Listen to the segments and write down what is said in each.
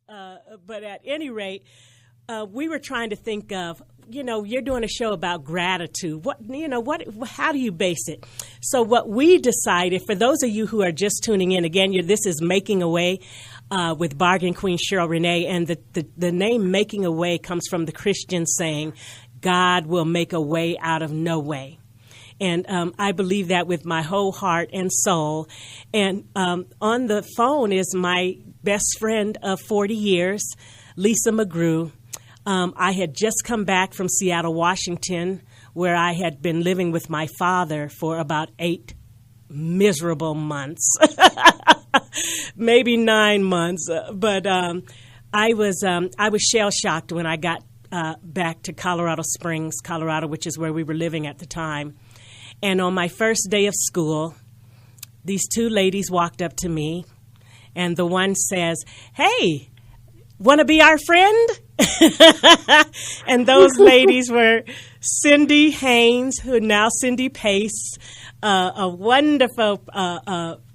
But at any rate, we were trying to think of, you're doing a show about gratitude. How do you base it? So what we decided, for those of you who are just tuning in, again, this is Making a Way with Bargain Queen Sheryl Renee. And the name Making a Way comes from the Christian saying, God will make a way out of no way. And I believe that with my whole heart and soul. And on the phone is my best friend of 40 years, Lisa McGrew. I had just come back from Seattle, Washington, where I had been living with my father for about 8 miserable months, maybe 9 months. But I was shell-shocked when I got back to Colorado Springs, Colorado, which is where we were living at the time. And on my first day of school, these 2 ladies walked up to me, and the one says, "Hey, want to be our friend?" And those ladies were Cindy Haynes, who now Cindy Pace, a wonderful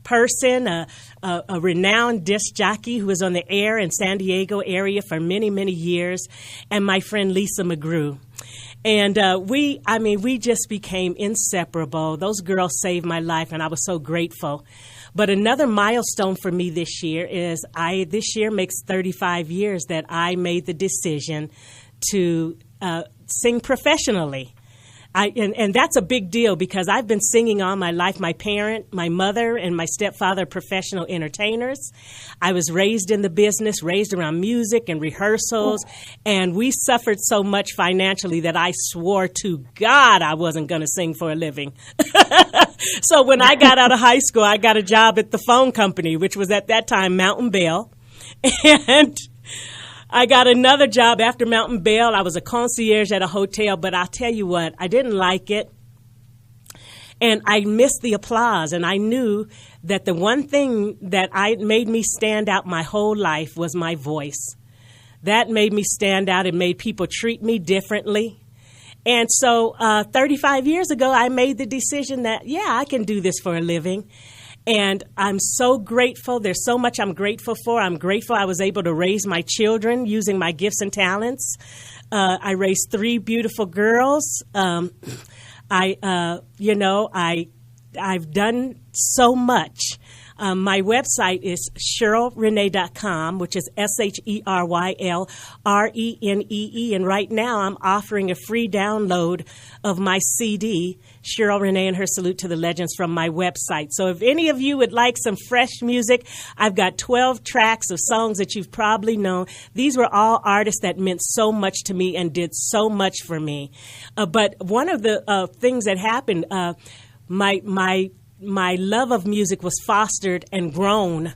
person, a renowned disc jockey who was on the air in San Diego area for many, many years, and my friend Lisa McGrew. And we just became inseparable. Those girls saved my life, and I was so grateful. But another milestone for me this year is this year makes 35 years that I made the decision to sing professionally. And that's a big deal because I've been singing all my life. My mother, and my stepfather are professional entertainers. I was raised in the business, raised around music and rehearsals, and we suffered so much financially that I swore to God I wasn't going to sing for a living. So when I got out of high school, I got a job at the phone company, which was at that time Mountain Bell. And I got another job after Mountain Bell. I was a concierge at a hotel, but I'll tell you what, I didn't like it. And I missed the applause. And I knew that the one thing that made me stand out my whole life was my voice. That made me stand out. It made people treat me differently. And so 35 years ago, I made the decision that, I can do this for a living. And I'm so grateful. There's so much I'm grateful for. I'm grateful I was able to raise my children using my gifts and talents. I raised 3 beautiful girls. I've done so much. My website is SherylRenee.com, which is SherylRenee. And right now I'm offering a free download of my CD, Sheryl Renee and Her Salute to the Legends, from my website. So if any of you would like some fresh music, I've got 12 tracks of songs that you've probably known. These were all artists that meant so much to me and did so much for me. But one of the things that happened, my love of music was fostered and grown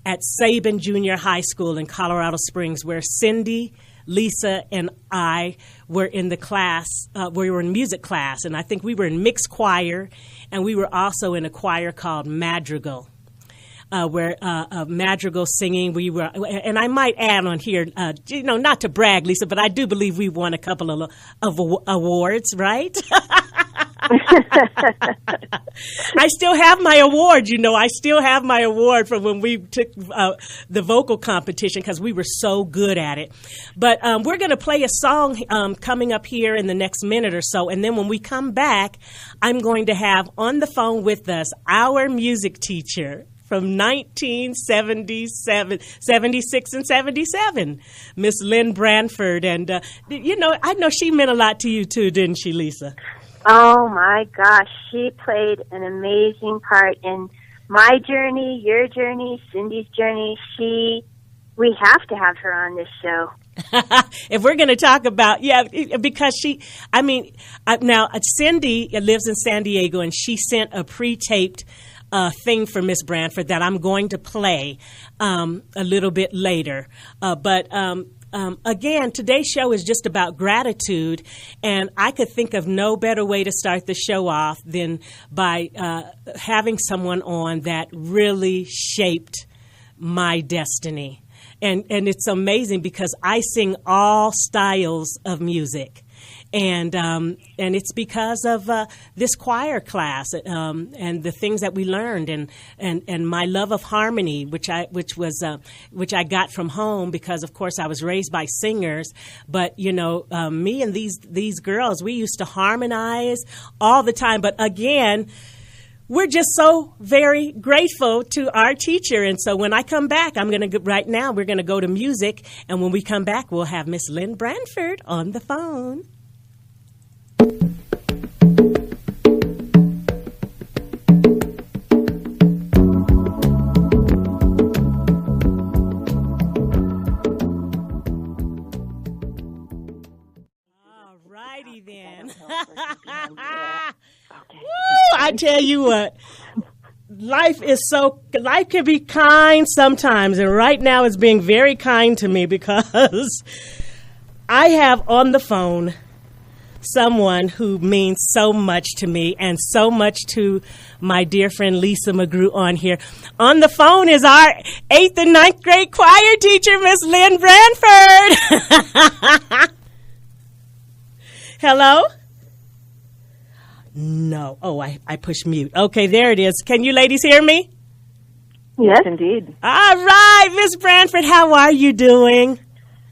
at Sabin Junior High School in Colorado Springs, where Cindy, Lisa, and I were in the class. We were in music class, and I think we were in mixed choir, and we were also in a choir called Madrigal, where madrigal singing. We were, and I might add on here, not to brag, Lisa, but I do believe we won a couple of awards, right? I still have my award, I still have my award from when we took the vocal competition because we were so good at it. But we're going to play a song coming up here in the next minute or so. And then when we come back, I'm going to have on the phone with us our music teacher from 1977, 76 and 77, Miss Lynn Branford. And, I know she meant a lot to you too, didn't she, Lisa? Oh, my gosh. She played an amazing part in my journey, your journey, Cindy's journey. We have to have her on this show. If we're going to talk about, because now Cindy lives in San Diego, and she sent a pre-taped thing for Miss Branford that I'm going to play a little bit later. Again, today's show is just about gratitude, and I could think of no better way to start the show off than by having someone on that really shaped my destiny. And it's amazing because I sing all styles of music. and it's because of this choir class and the things that we learned, and my love of harmony, which I got from home, because of course I was raised by singers. But me and these girls, we used to harmonize all the time. But again, we're just so very grateful to our teacher. And so when I come back, right now we're going to go to music. And when we come back, we'll have Miss Lynn Branford on the phone. All righty then. Woo, I tell you what, life can be kind sometimes, and right now it's being very kind to me, because I have on the phone someone who means so much to me and so much to my dear friend Lisa McGrew on here. On the phone is our 8th and 9th grade choir teacher, Miss Lynn Branford. Hello? No. Oh, I pushed mute. Okay, there it is. Can you ladies hear me? Yes, indeed. All right, Miss Branford, how are you doing?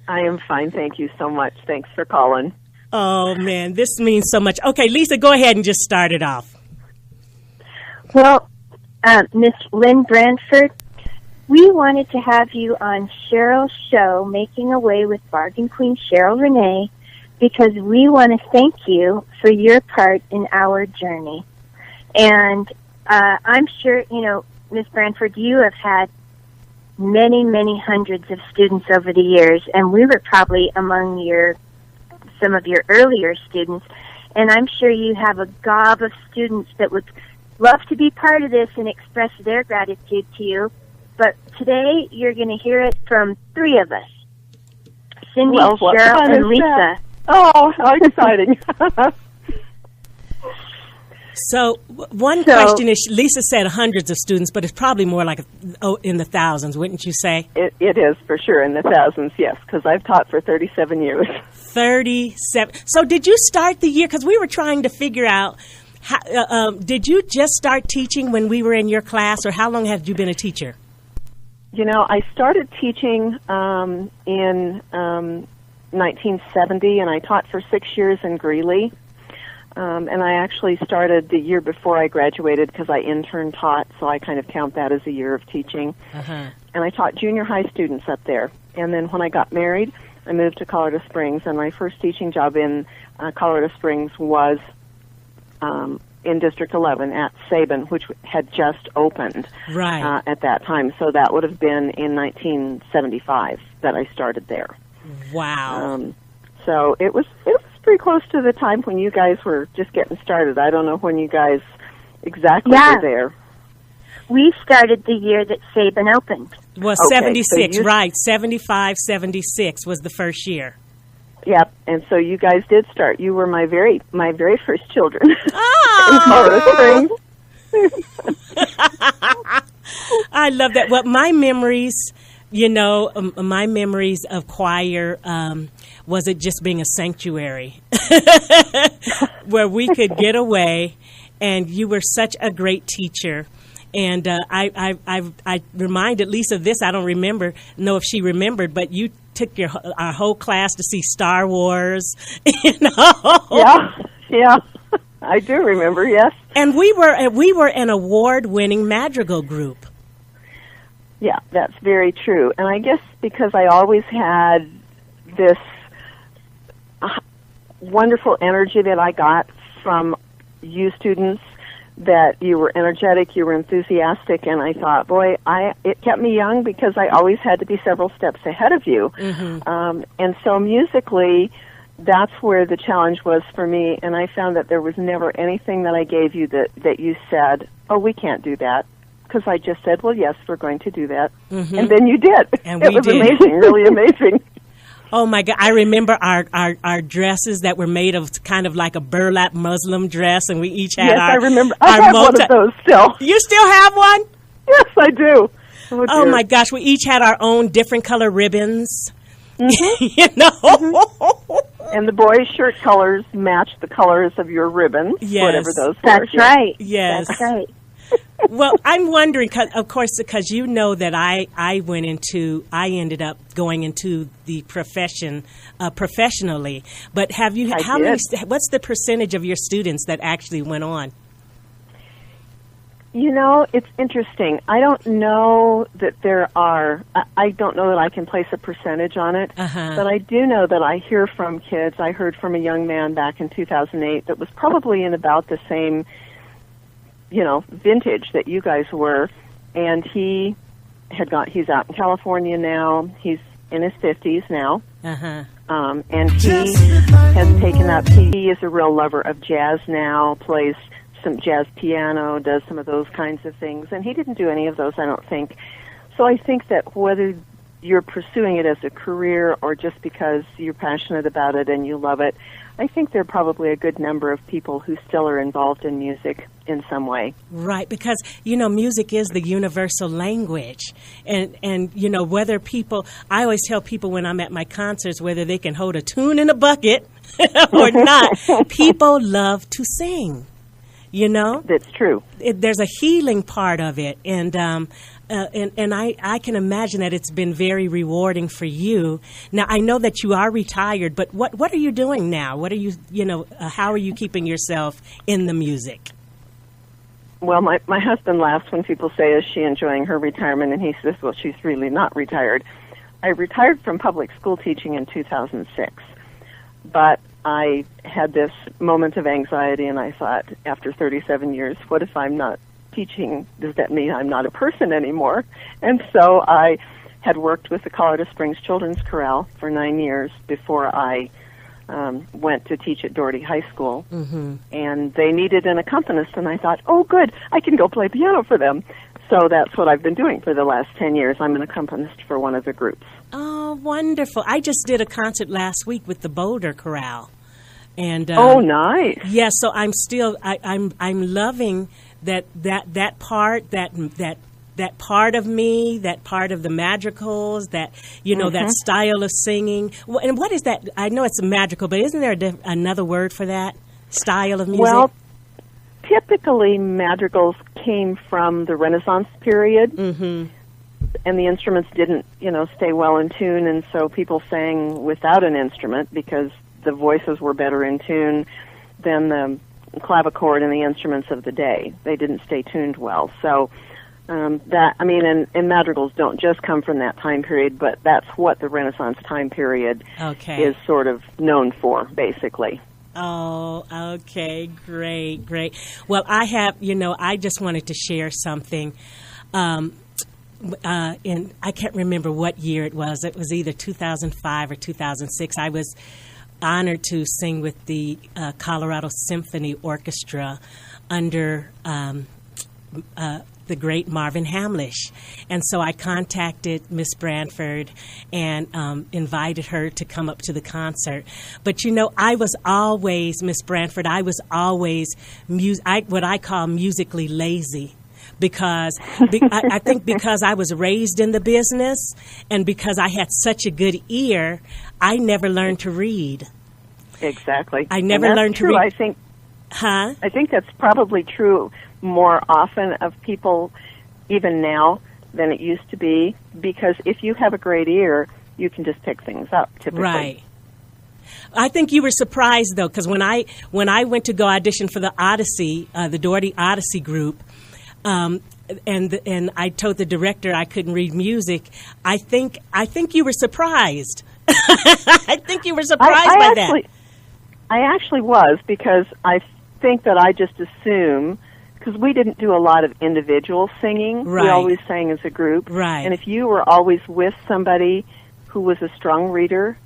I am fine. Thank you so much. Thanks for calling. Oh, man, this means so much. Okay, Lisa, go ahead and just start it off. Well, Miss Lynn Branford, we wanted to have you on Cheryl's show, Making Away with Bargain Queen Sheryl Renee, because we want to thank you for your part in our journey. And I'm sure, Ms. Branford, you have had many, many hundreds of students over the years, and we were probably among some of your earlier students, and I'm sure you have a gob of students that would love to be part of this and express their gratitude to you. But today, you're going to hear it from 3 of us, Cindy, Cheryl, and Lisa. That? Oh, how exciting. So one question is, Lisa said hundreds of students, but it's probably more like in the thousands, wouldn't you say? It is, for sure, in the thousands, yes, because I've taught for 37 years. 37. So did you start the year, because we were trying to figure out, did you just start teaching when we were in your class, or how long have you been a teacher? I started teaching in 1970, and I taught for 6 years in Greeley. And I actually started the year before I graduated because I intern taught, so I kind of count that as a year of teaching. Uh-huh. And I taught junior high students up there. And then when I got married, I moved to Colorado Springs, and my first teaching job in Colorado Springs was in District 11 at Sabin, which had just opened at that time. So that would have been in 1975 that I started there. Wow. So it was pretty close to the time when you guys were just getting started. I don't know when you guys exactly were there. We started the year that Sabin opened. Well, 76, so right. 75, 76 was the first year. Yep, and so you guys did start. You were my very first children in Colorado Springs. I love that. Well, my memories... my memories of choir was it just being a sanctuary where we could get away, and you were such a great teacher. And I reminded Lisa of this. I don't know if she remembered, but you took our whole class to see Star Wars. Yeah, I do remember. Yes, and we were an award-winning madrigal group. Yeah, that's very true. And I guess because I always had this wonderful energy that I got from you students, that you were energetic, you were enthusiastic, and I thought, boy, it kept me young because I always had to be several steps ahead of you. Mm-hmm. And so musically, that's where the challenge was for me, and I found that there was never anything that I gave you that you said, oh, we can't do that. Because I just said, well, yes, we're going to do that. Mm-hmm. And then you did. And it was amazing, really amazing. Oh, my God. I remember our dresses that were made of kind of like a burlap Muslim dress, and we each had I remember. I have one of those still. You still have one? Yes, I do. Oh, my gosh. We each had our own different color ribbons. You know? Mm-hmm. And the boys' shirt colors match the colors of your ribbons, yes. whatever those were. That's right. Yes. That's right. Well, I'm wondering, of course, because you know that I ended up going into the profession professionally. But have you? What's the percentage of your students that actually went on? You know, it's interesting. I don't know that I don't know that I can place a percentage on it, but I do know that I hear from kids. I heard from a young man back in 2008 that was probably in about the same, vintage that you guys were, and he's out in California now. He's in his 50s now. And he has taken up, he is a real lover of jazz now, plays some jazz piano, does some of those kinds of things, and he didn't do any of those, I don't think. So I think that whether you're pursuing it as a career or just because you're passionate about it and you love it, I think there are probably a good number of people who still are involved in music in some way. Right, because, music is the universal language. And whether people, I always tell people when I'm at my concerts, whether they can hold a tune in a bucket or not, people love to sing. That's true. There's a healing part of it, and I can imagine that it's been very rewarding for you. Now, I know that you are retired, but what are you doing now? What are you, how are you keeping yourself in the music? Well, my husband laughs when people say, is she enjoying her retirement? And he says, well, she's really not retired. I retired from public school teaching in 2006, but I had this moment of anxiety, and I thought, after 37 years, what if I'm not teaching? Does that mean I'm not a person anymore? And so I had worked with the Colorado Springs Children's Chorale for 9 years before I went to teach at Doherty High School. And they needed an accompanist, and I thought, oh, good, I can go play piano for them. So that's what I've been doing for the last 10 years. I'm an accompanist for one of the groups. Oh, wonderful. I just did a concert last week with the Boulder Chorale. And oh, nice. Yes, yeah, so I'm still I'm loving that part that part of me, that part of the madrigals, that that style of singing. And what is that? I know it's magical, but isn't there another word for that style of music? Well, typically madrigals came from the Renaissance period, and the instruments didn't stay well in tune, and so people sang without an instrument because the voices were better in tune than the clavichord and the instruments of the day. They didn't stay tuned well. So and madrigals don't just come from that time period, but that's what the Renaissance time period is sort of known for, basically. Oh, okay, great. Well, I have, I just wanted to share something. And I can't remember what year it was. It was either 2005 or 2006. I was honored to sing with the Colorado Symphony Orchestra under the great Marvin Hamlish. And so I contacted Miss Branford and invited her to come up to the concert. But I was always, Miss Branford, what I call musically lazy. Because I think because I was raised in the business and because I had such a good ear, I never learned to read. Exactly. I never learned to read. I think that's probably true more often of people even now than it used to be, because if you have a great ear, you can just pick things up typically. Right. I think you were surprised though, because when I went to go audition for the Odyssey, the Doherty Odyssey group, and I told the director I couldn't read music. I think you were surprised. I think you were surprised by that. I actually was, because I think that I just assume, because we didn't do a lot of individual singing. Right. We always sang as a group. Right. And if you were always with somebody who was a strong reader,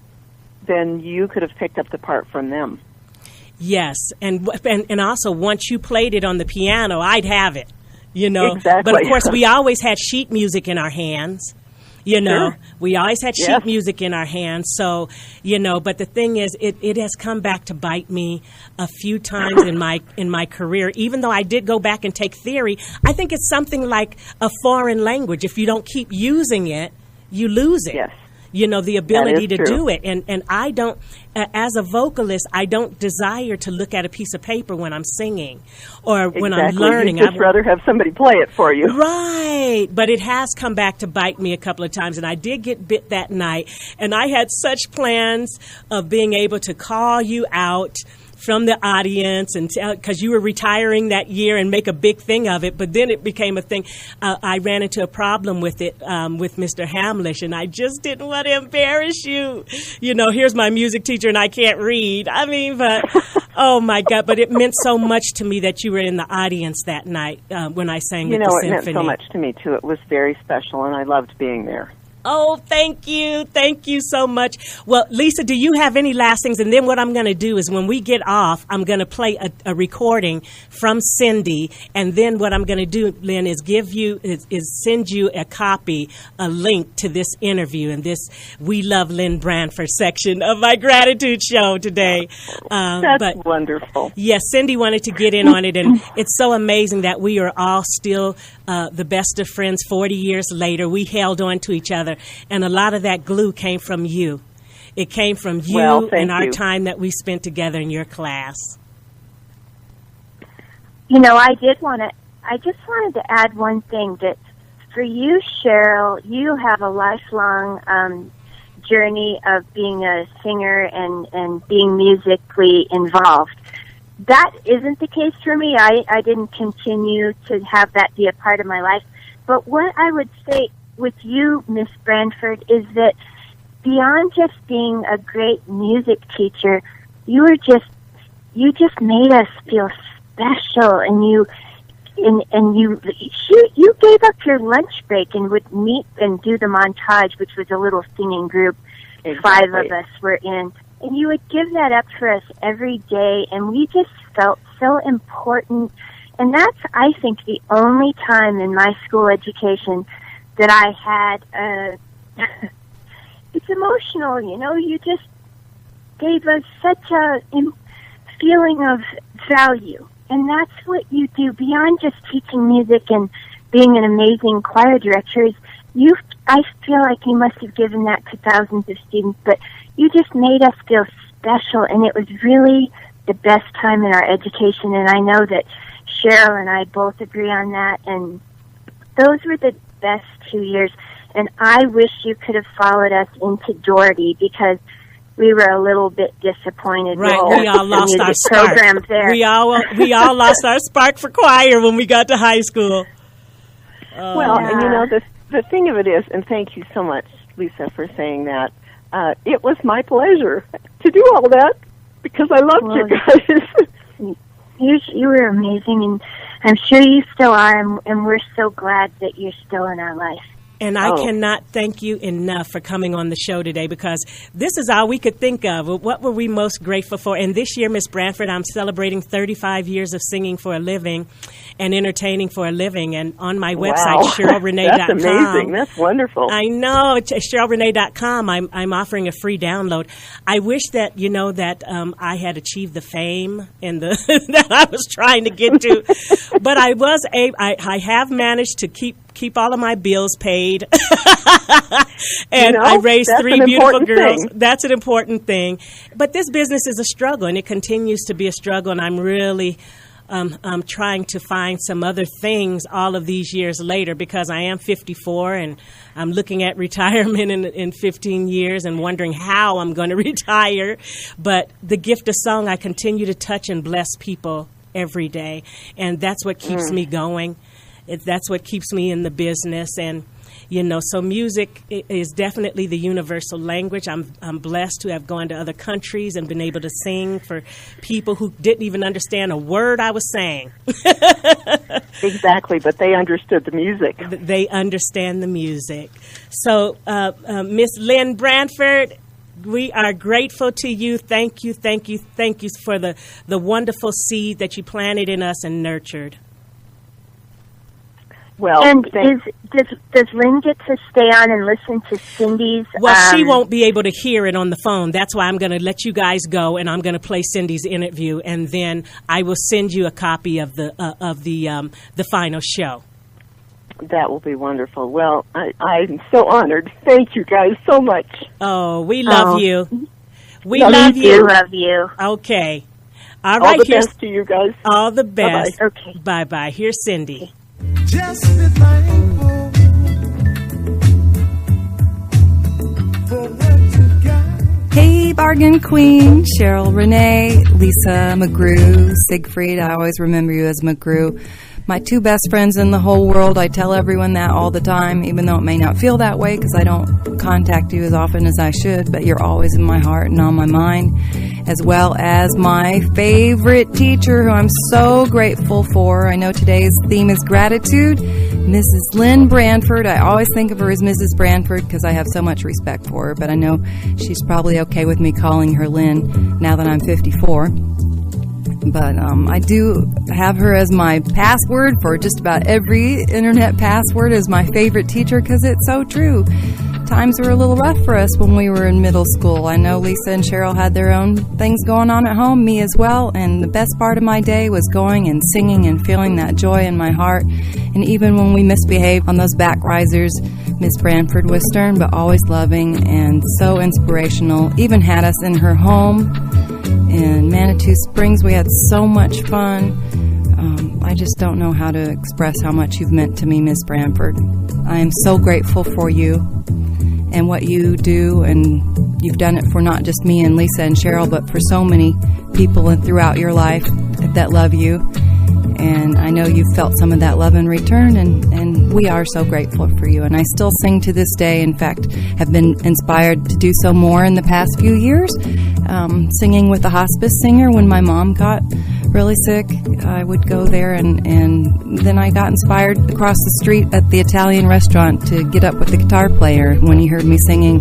then you could have picked up the part from them. Yes, and also once you played it on the piano, I'd have it. Exactly. But of course, we always had sheet music in our hands. Sure. We always had sheet music in our hands. So, but the thing is, it has come back to bite me a few times in my career. Even though I did go back and take theory, I think it's something like a foreign language. If you don't keep using it, you lose it. Yes. the ability to true. do it. And I don't, as a vocalist, I don't desire to look at a piece of paper when I'm singing or when I'm learning. You'd just rather have somebody play it for you. Right. But it has come back to bite me a couple of times, and I did get bit that night. And I had such plans of being able to call you out from the audience and because you were retiring that year and make a big thing of it, but then it became a thing. I ran into a problem with it with Mr. Hamlish, and I just didn't want to embarrass you. Here's my music teacher and I can't read. I mean, but oh my God! But it meant so much to me that you were in the audience that night when I sang with the symphony. It meant so much to me too. It was very special, and I loved being there. Oh, thank you. Thank you so much. Well, Lisa, do you have any last things? And then what I'm going to do is when we get off, I'm going to play a recording from Cindy. And then what I'm going to do, Lynn, is send you a link to this interview and this We Love Lynn Branford section of my gratitude show today. That's wonderful. Yes, Cindy wanted to get in on it. And it's so amazing that we are all still the best of friends 40 years later. We held on to each other. And a lot of that glue came from you. It came from you and our time that we spent together in your class. I just wanted to add one thing, that for you, Sheryl, you have a lifelong journey of being a singer and being musically involved. That isn't the case for me. I didn't continue to have that be a part of my life. But what I would say with you, Miss Branford, is that beyond just being a great music teacher, you just made us feel special, and you gave up your lunch break and would meet and do the montage, which was a little singing group. Exactly. 5 of us were in, and you would give that up for us every day, and we just felt so important. And that's, I think, the only time in my school education that I had, it's emotional, you just gave us such a feeling of value. And that's what you do beyond just teaching music and being an amazing choir director. I feel like you must have given that to thousands of students, but you just made us feel special, and it was really the best time in our education. And I know that Sheryl and I both agree on that, and those were the best 2 years, and I wish you could have followed us into Doherty, because we were a little bit disappointed. Right, we all lost our spark. There. We all lost our spark for choir when we got to high school. And the thing of it is, and thank you so much, Lisa, for saying that. It was my pleasure to do all that because I loved you guys. You were amazing, and I'm sure you still are, and we're so glad that you're still in our life. And I cannot thank you enough for coming on the show today, because this is all we could think of. What were we most grateful for? And this year, Miss Branford, I'm celebrating 35 years of singing for a living and entertaining for a living. And on my website, CherylRenee.com. That's amazing. That's wonderful. I know. CherylRenee.com, I'm offering a free download. I wish that, I had achieved the fame and the that I was trying to get to. But I have managed to keep all of my bills paid. And I raised 3 beautiful girls. That's an important thing. But this business is a struggle, and it continues to be a struggle, and I'm really trying to find some other things all of these years later, because I am 54 and I'm looking at retirement in 15 years and wondering how I'm going to retire. But the gift of song, I continue to touch and bless people every day, and that's what keeps me going. That's what keeps me in the business. And so music is definitely the universal language. I'm blessed to have gone to other countries and been able to sing for people who didn't even understand a word I was saying. Exactly, but they understood the music. They understand the music. So, Miss Lynn Branford, we are grateful to you. Thank you for the wonderful seed that you planted in us and nurtured. Well, and does Lynn get to stay on and listen to Cindy's? Well, she won't be able to hear it on the phone. That's why I'm going to let you guys go, and I'm going to play Cindy's interview, and then I will send you a copy of the final show. That will be wonderful. Well, I'm so honored. Thank you guys so much. Oh, we love you. We love you. Love you. Okay. All right. All the best to you guys. All the best. Bye-bye. Okay. Bye-bye. Here's Cindy. Just be thankful for what you got. Hey, Bargain Queen, Sheryl Renee, Lisa McGrew, Siegfried. I always remember you as McGrew. My two best friends in the whole world. I tell everyone that all the time, even though it may not feel that way because I don't contact you as often as I should, but you're always in my heart and on my mind, as well as my favorite teacher who I'm so grateful for. I know today's theme is gratitude, Mrs. Lynn Branford. I always think of her as Mrs. Branford because I have so much respect for her, but I know she's probably okay with me calling her Lynn now that I'm 54. But I do have her as my password for just about every internet password as my favorite teacher because it's so true. Times were a little rough for us when we were in middle school. I know Lisa and Sheryl had their own things going on at home, me as well, and the best part of my day was going and singing and feeling that joy in my heart. And even when we misbehaved on those back risers, Miss Branford was stern but always loving and so inspirational, even had us in her home in Manitou Springs. We had so much fun. I just don't know how to express how much you've meant to me, Miss Branford. I am so grateful for you and what you do, and you've done it for not just me and Lisa and Sheryl, but for so many people and throughout your life that love you. And I know you've felt some of that love in return, and we are so grateful for you. And I still sing to this day. In fact, have been inspired to do so more in the past few years. Singing with a hospice singer when my mom got really sick, I would go there, and then I got inspired across the street at the Italian restaurant to get up with the guitar player when he heard me singing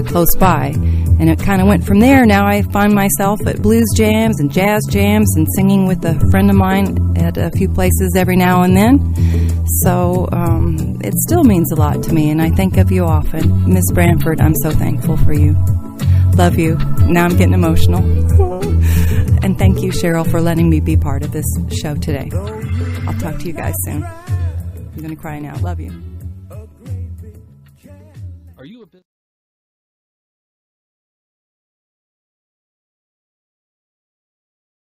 close by. And it kind of went from there. Now I find myself at blues jams and jazz jams and singing with a friend of mine at a few places every now and then. So it still means a lot to me, and I think of you often. Miss Branford, I'm so thankful for you. Love you. Now I'm getting emotional. And thank you, Sheryl, for letting me be part of this show today. I'll talk to you guys soon. I'm going to cry now. Love you.